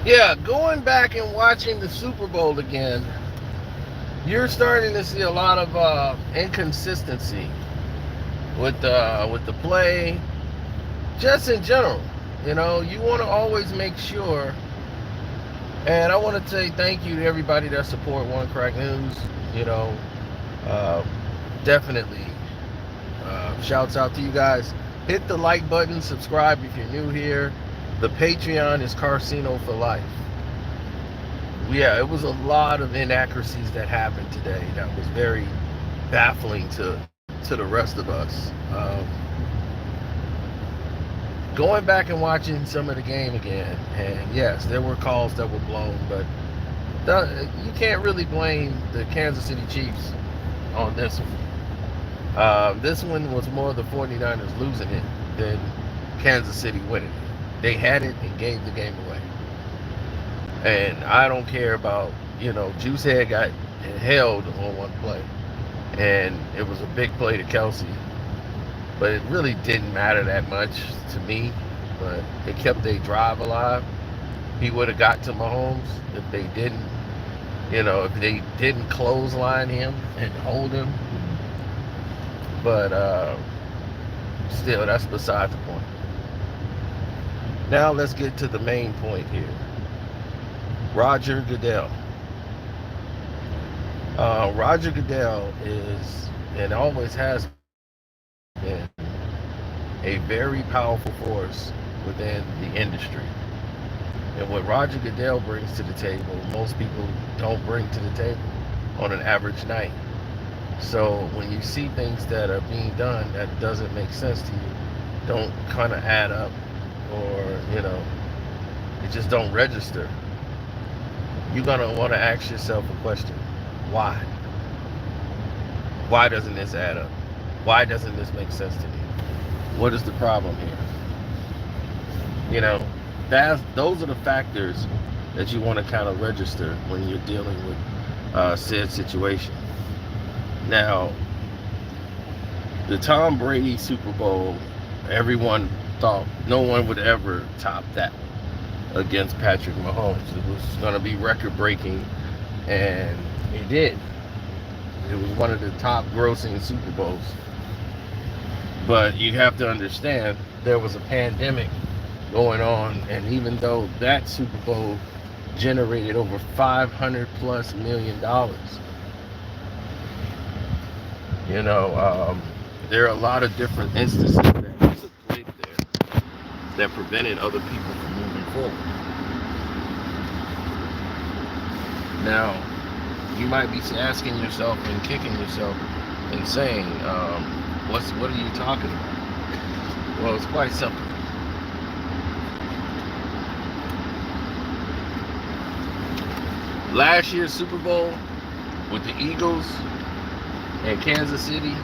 Yeah, going back and watching the Super Bowl again, you're starting to see a lot of inconsistency with the play, just in general. You know, you want to always make sure. And I want to say thank you to everybody that support One Crack News. You know, uh, definitely shouts out to you guys. Hit the like button, subscribe if you're new here. The Patreon is Carcino for life. Yeah, it was a lot of inaccuracies that happened today that was very baffling to the rest of us. Going back and watching some of the game again, and yes, there were calls that were blown, but you can't really blame the Kansas City Chiefs on this one. This one was more the 49ers losing it than Kansas City winning it. They had it and gave the game away. And I don't care about, Juicehead got held on one play. And it was a big play to Kelsey. But it really didn't matter that much to me. But it kept their drive alive. He would have got to Mahomes if they didn't, if they didn't clothesline him and hold him. But still, that's beside the point. Now let's get to the main point here. Roger Goodell. Roger Goodell is, and always has been, a very powerful force within the industry. And what Roger Goodell brings to the table, most people don't bring to the table on an average night. So when you see things that are being done that doesn't make sense to you, don't kind of add up, or, it just don't register, you're going to want to ask yourself a question. Why? Why doesn't this add up? Why doesn't this make sense to me? What is the problem here? Those are the factors that you want to kind of register when you're dealing with said situation. Now, the Tom Brady Super Bowl, everyone thought no one would ever top that against Patrick Mahomes. It was going to be record-breaking, and it did. It was one of the top grossing Super Bowls. But you have to understand, there was a pandemic going on, and even though that Super Bowl generated over $500+ million, there are a lot of different instances that took place there that prevented other people from moving forward. Now, you might be asking yourself and kicking yourself and saying, what are you talking about? Well, it's quite simple. Last year's Super Bowl with the Eagles and Kansas City,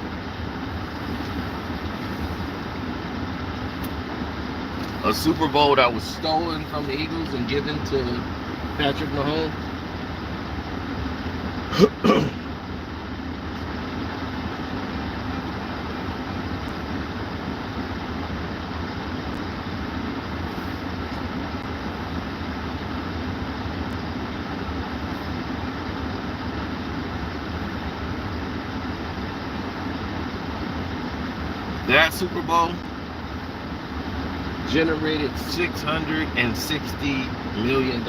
a Super Bowl that was stolen from the Eagles and given to Patrick Mahomes. That Super Bowl generated $660 million.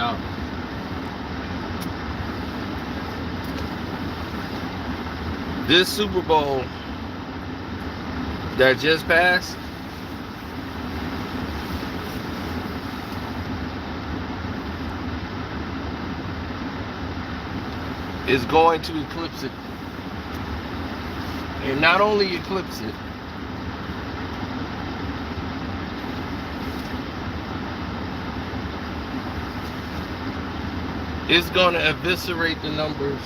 This Super Bowl that just passed is going to eclipse it. And not only eclipse it, it's going to eviscerate the numbers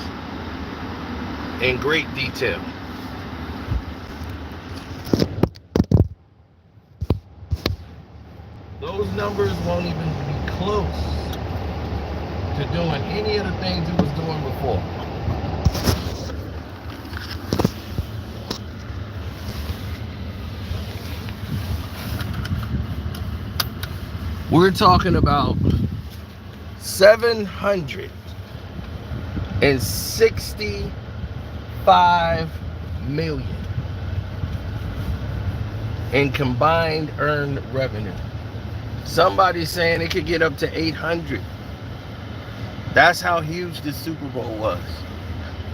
in great detail. Those numbers won't even be close to doing any of the things it was doing before. We're talking about $765 million in combined earned revenue. Somebody's saying it could get up to 800. That's how huge this Super Bowl was.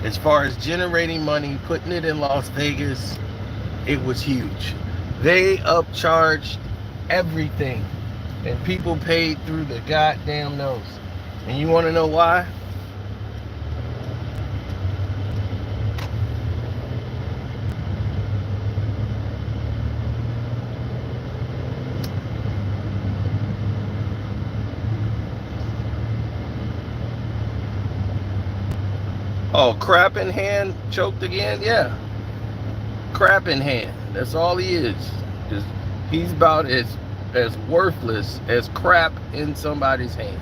As far as generating money, putting it in Las Vegas, it was huge. They upcharged everything, and people paid through the goddamn nose. And you want to know why? Oh, crap in hand, choked again? Yeah. Crap in hand. That's all he is. He's about as worthless as crap in somebody's hand.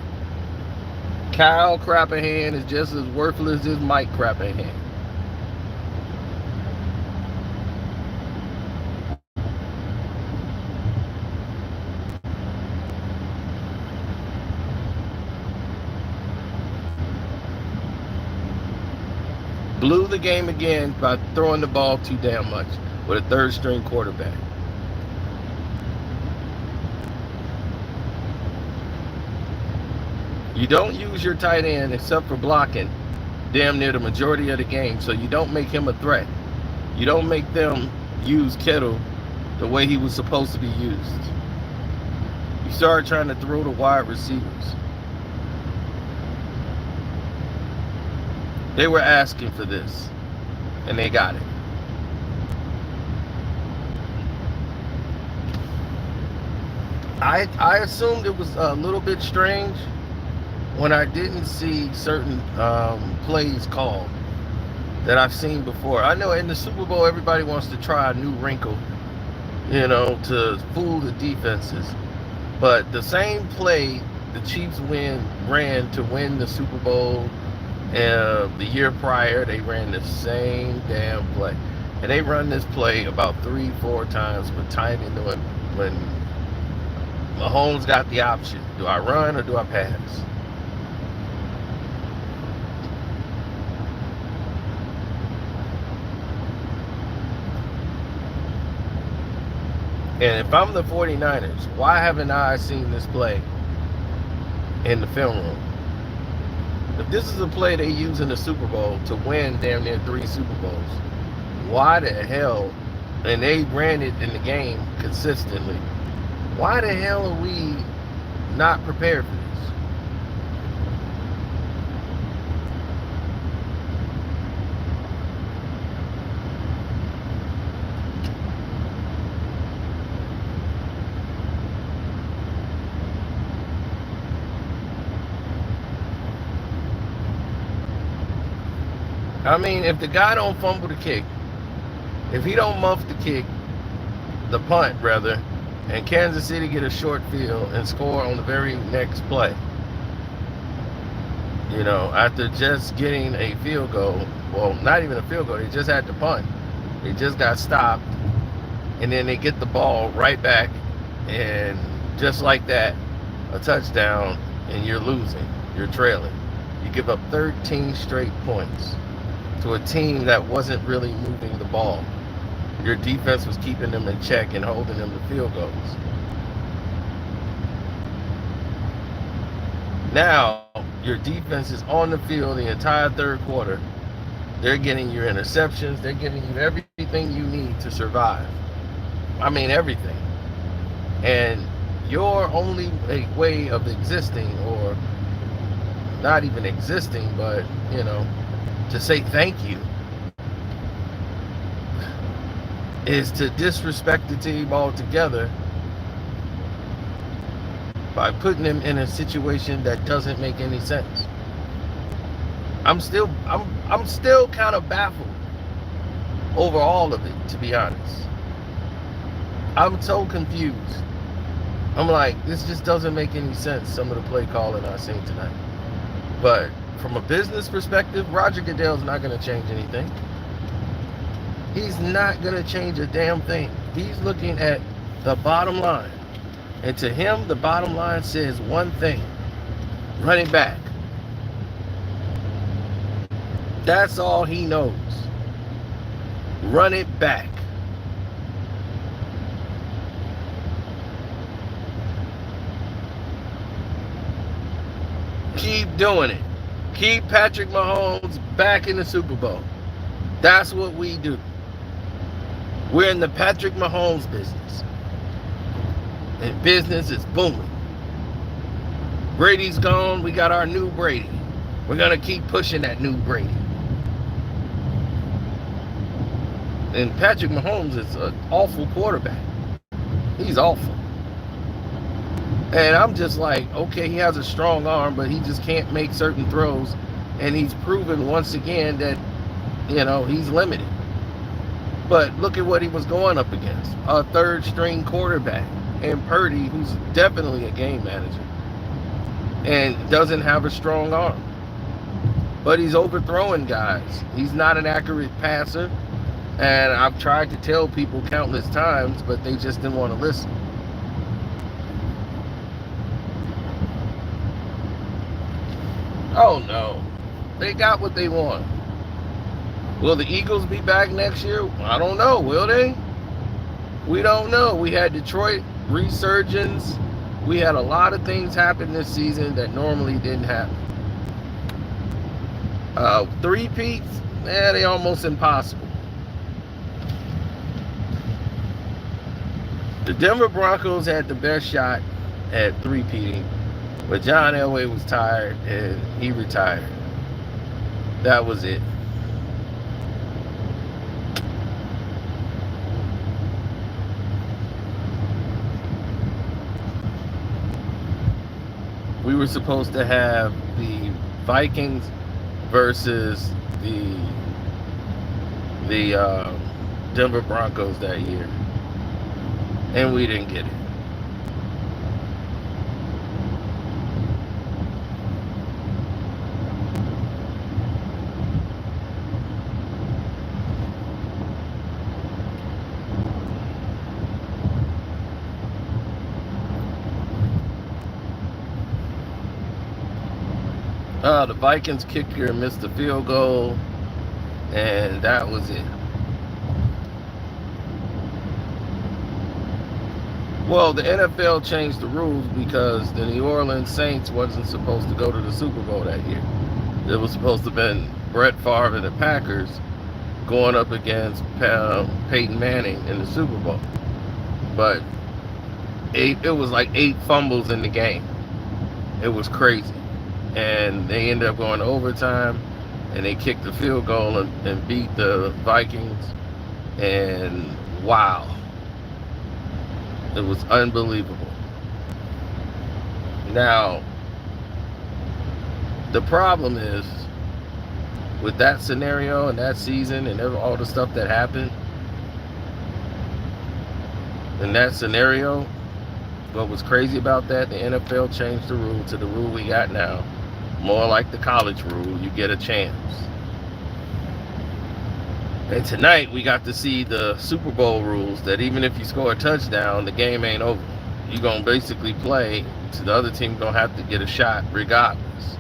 Kyle crap in hand is just as worthless as Mike crap in hand. Blew the game again by throwing the ball too damn much with a third string quarterback. You don't use your tight end except for blocking damn near the majority of the game, so you don't make him a threat. You don't make them use Kittle the way he was supposed to be used. You start trying to throw the wide receivers. They were asking for this, and they got it. I assumed it was a little bit strange when I didn't see certain plays called that I've seen before. I know in the Super Bowl, everybody wants to try a new wrinkle, to fool the defenses. But the same play the Chiefs ran to win the Super Bowl the year prior, they ran the same damn play. And they run this play about 3-4 times with time into it when Mahomes got the option. Do I run or do I pass? And if I'm the 49ers, why haven't I seen this play in the film room? If this is a play they use in the Super Bowl to win damn near 3 Super Bowls, why the hell, and they ran it in the game consistently, why the hell are we not prepared for this? I mean, if the guy don't fumble the kick, if he don't muff the kick, the punt rather, and Kansas City get a short field and score on the very next play, after just getting a field goal, well, not even a field goal, they just had to punt. They just got stopped, and then they get the ball right back, and just like that, a touchdown, and you're losing, you're trailing. You give up 13 straight points to a team that wasn't really moving the ball. Your defense was keeping them in check and holding them to field goals. Now, your defense is on the field the entire third quarter. They're getting your interceptions. They're giving you everything you need to survive. I mean, everything. And your only way of existing, or not even existing, but, to say thank you, is to disrespect the team altogether by putting them in a situation that doesn't make any sense. I'm still kind of baffled over all of it, to be honest. I'm so confused. I'm like, this just doesn't make any sense, some of the play calling I've seen tonight. But from a business perspective, Roger Goodell's not going to change anything. He's not going to change a damn thing. He's looking at the bottom line. And to him, the bottom line says one thing. Run it back. That's all he knows. Run it back. Keep doing it. Keep Patrick Mahomes back in the Super Bowl. That's what we do. We're in the Patrick Mahomes business. And business is booming. Brady's gone. We got our new Brady. We're going to keep pushing that new Brady. And Patrick Mahomes is an awful quarterback. He's awful. And I'm just like, okay, he has a strong arm, but he just can't make certain throws. And he's proven once again that, he's limited. But look at what he was going up against. A third-string quarterback. And Purdy, who's definitely a game manager. And doesn't have a strong arm. But he's overthrowing guys. He's not an accurate passer. And I've tried to tell people countless times, but they just didn't want to listen. Oh no. They got what they want. Will the Eagles be back next year? I don't know. Will they? We don't know. We had Detroit resurgence. We had a lot of things happen this season that normally didn't happen. Three-peats? They almost impossible. The Denver Broncos had the best shot at three-peating, but John Elway was tired and he retired. That was it. We were supposed to have the Vikings versus the Denver Broncos that year, and we didn't get it. The Vikings kicker missed the field goal, and that was it. Well, the NFL changed the rules because the New Orleans Saints wasn't supposed to go to the Super Bowl that year. It was supposed to have been Brett Favre and the Packers going up against Peyton Manning in the Super Bowl. But it was like 8 fumbles in the game. It was crazy. And they ended up going to overtime, and they kicked the field goal and beat the Vikings. And wow, it was unbelievable. Now, the problem is with that scenario and that season and all the stuff that happened in that scenario, what was crazy about that, the NFL changed the rule to the rule we got now. More like the college rule, you get a chance. And tonight we got to see the Super Bowl rules that even if you score a touchdown, the game ain't over. You're going to basically play, so the other team going to have to get a shot regardless.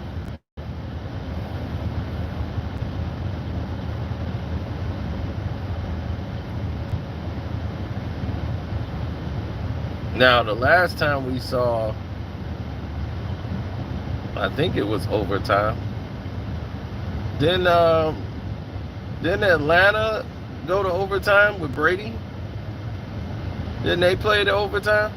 Now, the last time we saw, I think it was overtime. Didn't Atlanta go to overtime with Brady? Didn't they play the overtime?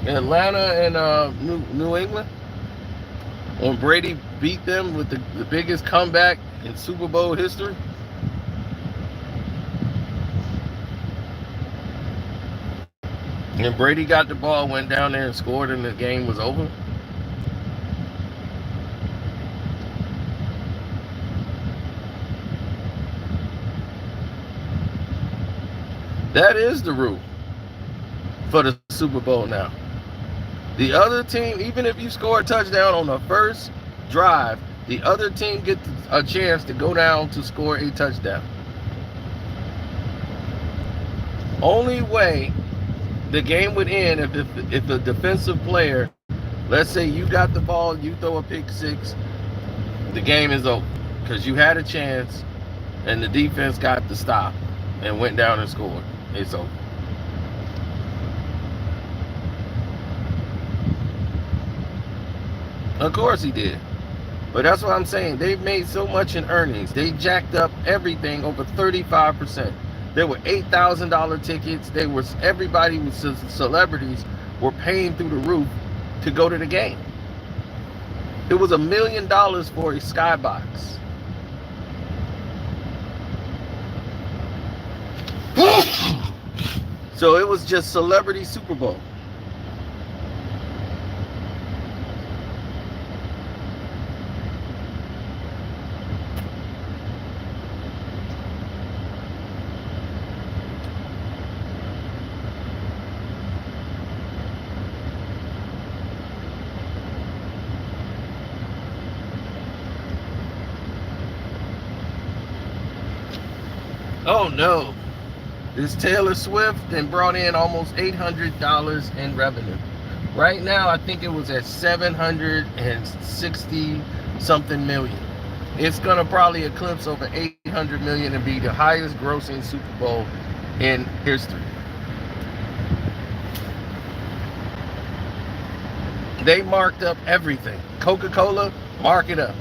Atlanta and New England? When Brady beat them with the biggest comeback in Super Bowl history? And Brady got the ball, went down there and scored, and the game was over. That is the rule for the Super Bowl now. The other team, even if you score a touchdown on the first drive, the other team gets a chance to go down to score a touchdown. Only way the game would end if a defensive player, let's say you got the ball, you throw a pick six, the game is over because you had a chance and the defense got the stop and went down and scored. It's over. Of course he did. But that's what I'm saying. They've made so much in earnings. They jacked up everything over 35%. There were $8,000 tickets. Everybody was celebrities were paying through the roof to go to the game. It was $1 million for a skybox. So it was just celebrity Super Bowl. Oh no. This Taylor Swift and brought in almost $800 in revenue. Right now, I think it was at 760 something million. It's gonna probably eclipse over 800 million and be the highest grossing Super Bowl in history. They marked up everything. Coca-Cola, mark it up.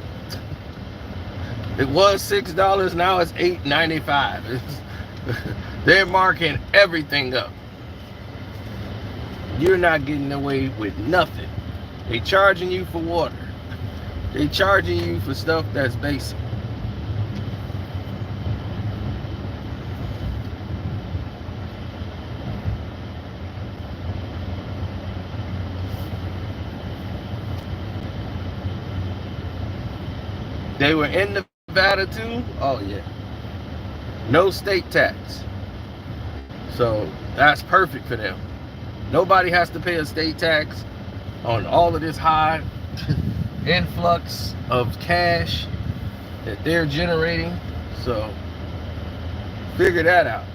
It was $6, now it's $8.95. They're marking everything up. You're not getting away with nothing. They charging you for water. They charging you for stuff that's basic. They were in Nevada too? Oh yeah. No state tax. So that's perfect for them. Nobody has to pay a state tax on all of this high influx of cash that they're generating. So figure that out.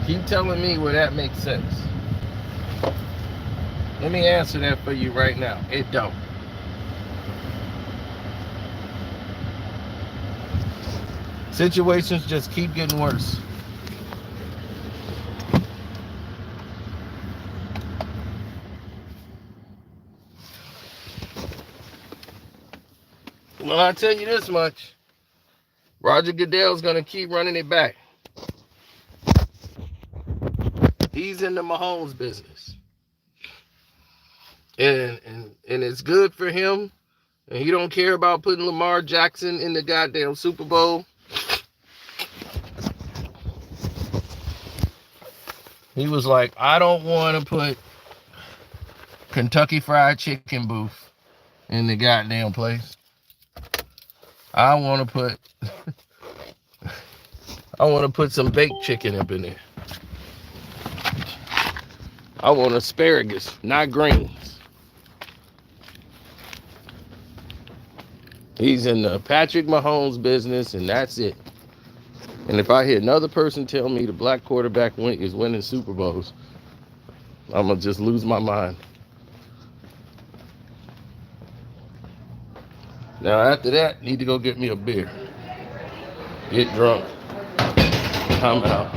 Keep telling me where that makes sense. Let me answer that for you right now. It don't. Situations just keep getting worse. Well, I'll tell you this much. Roger Goodell's going to keep running it back. He's in the Mahomes business. And it's good for him. And he don't care about putting Lamar Jackson in the goddamn Super Bowl. He was like, I don't want to put Kentucky Fried Chicken booth in the goddamn place. I want to put some baked chicken up in there. I want asparagus, not greens. He's in the Patrick Mahomes business, and that's it. And if I hear another person tell me the black quarterback is winning Super Bowls, I'm going to just lose my mind. Now, after that, need to go get me a beer. Get drunk. I'm out.